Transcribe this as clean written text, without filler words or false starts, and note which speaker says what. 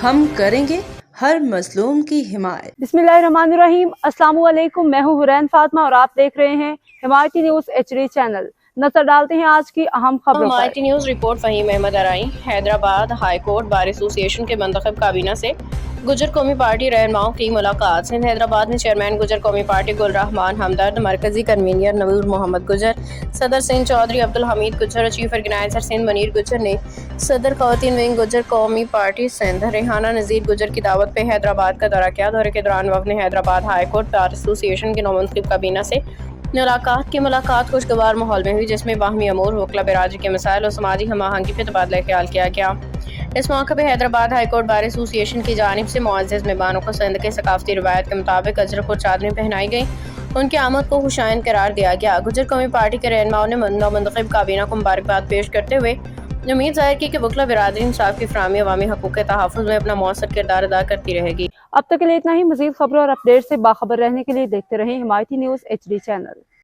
Speaker 1: ہم کریں گے ہر مظلوم کی حمایت۔
Speaker 2: बिस्मिल्लाहिर्रहमानिर्रहीम। अस्सलाम वालेकुम। मैं हूँ हुरैन फातिमा और आप देख रहे हैं हिमायती न्यूज़ HD चैनल। नजर डालते हैं आज की अहम खबरों पर।
Speaker 3: Himayati news report Faheem Ahmed Arai. Hyderabad High Court Bar Association के मुंतखब काबीना से गुजर कौमी पार्टी रहनुमाओं की मुलाकात। सिंध हैदराबाद में चेयरमैन गुजर कौमी पार्टी गुल रहमान हमदर्द, मरकजी कन्वीनर नूर मोहम्मद गुजर, सदर सिंध चौधरी अब्दुल हमीद गुजर, चीफ ऑर्गेनाइजर सिंध मनीर गुजर ने सदर खवातीन विंग गुजर कौमी पार्टी सिंध रेहाना नज़ीर गुजर की दावत पे हैदराबाद का दौरा किया। दौरे के दौरान वफ़द ने Hyderabad High Court Bar Association के नौमुंतखब काबीना से मुलाकात खुशगवार माहौल में हुई, जिसमें बाहमी अमूर, वकला बिरादरी के मसाइल और समाजी हम आहंगी पर तबादला ख्याल किया गया। इस मौके पर Hyderabad High Court Bar association की जानिब से मुअज़्ज़ज़ मेहमानों को सिंध के सकाफती रिवायत के मुताबिक अजरक और चादरें पहनाई गई। उनकी आमद को खुशाइन करार दिया गया। गुजर कौमी पार्टी के रहनुमाओं ने मुंतखब काबीना को मुबारकबाद पेश करते हुए उम्मीद जाहिर की कि वकला बिरादरी इंसाफ की फराहमी अवामी हकूक़ के तहफ़्फ़ुज़ में अपना मौसर किरदार अदा करती रहेगी।
Speaker 2: अब तक के लिए इतना ही। मज़ीद खबरों और अपडेट से बाखबर रहने के लिए देखते रहें हिमायती न्यूज़ HD चैनल।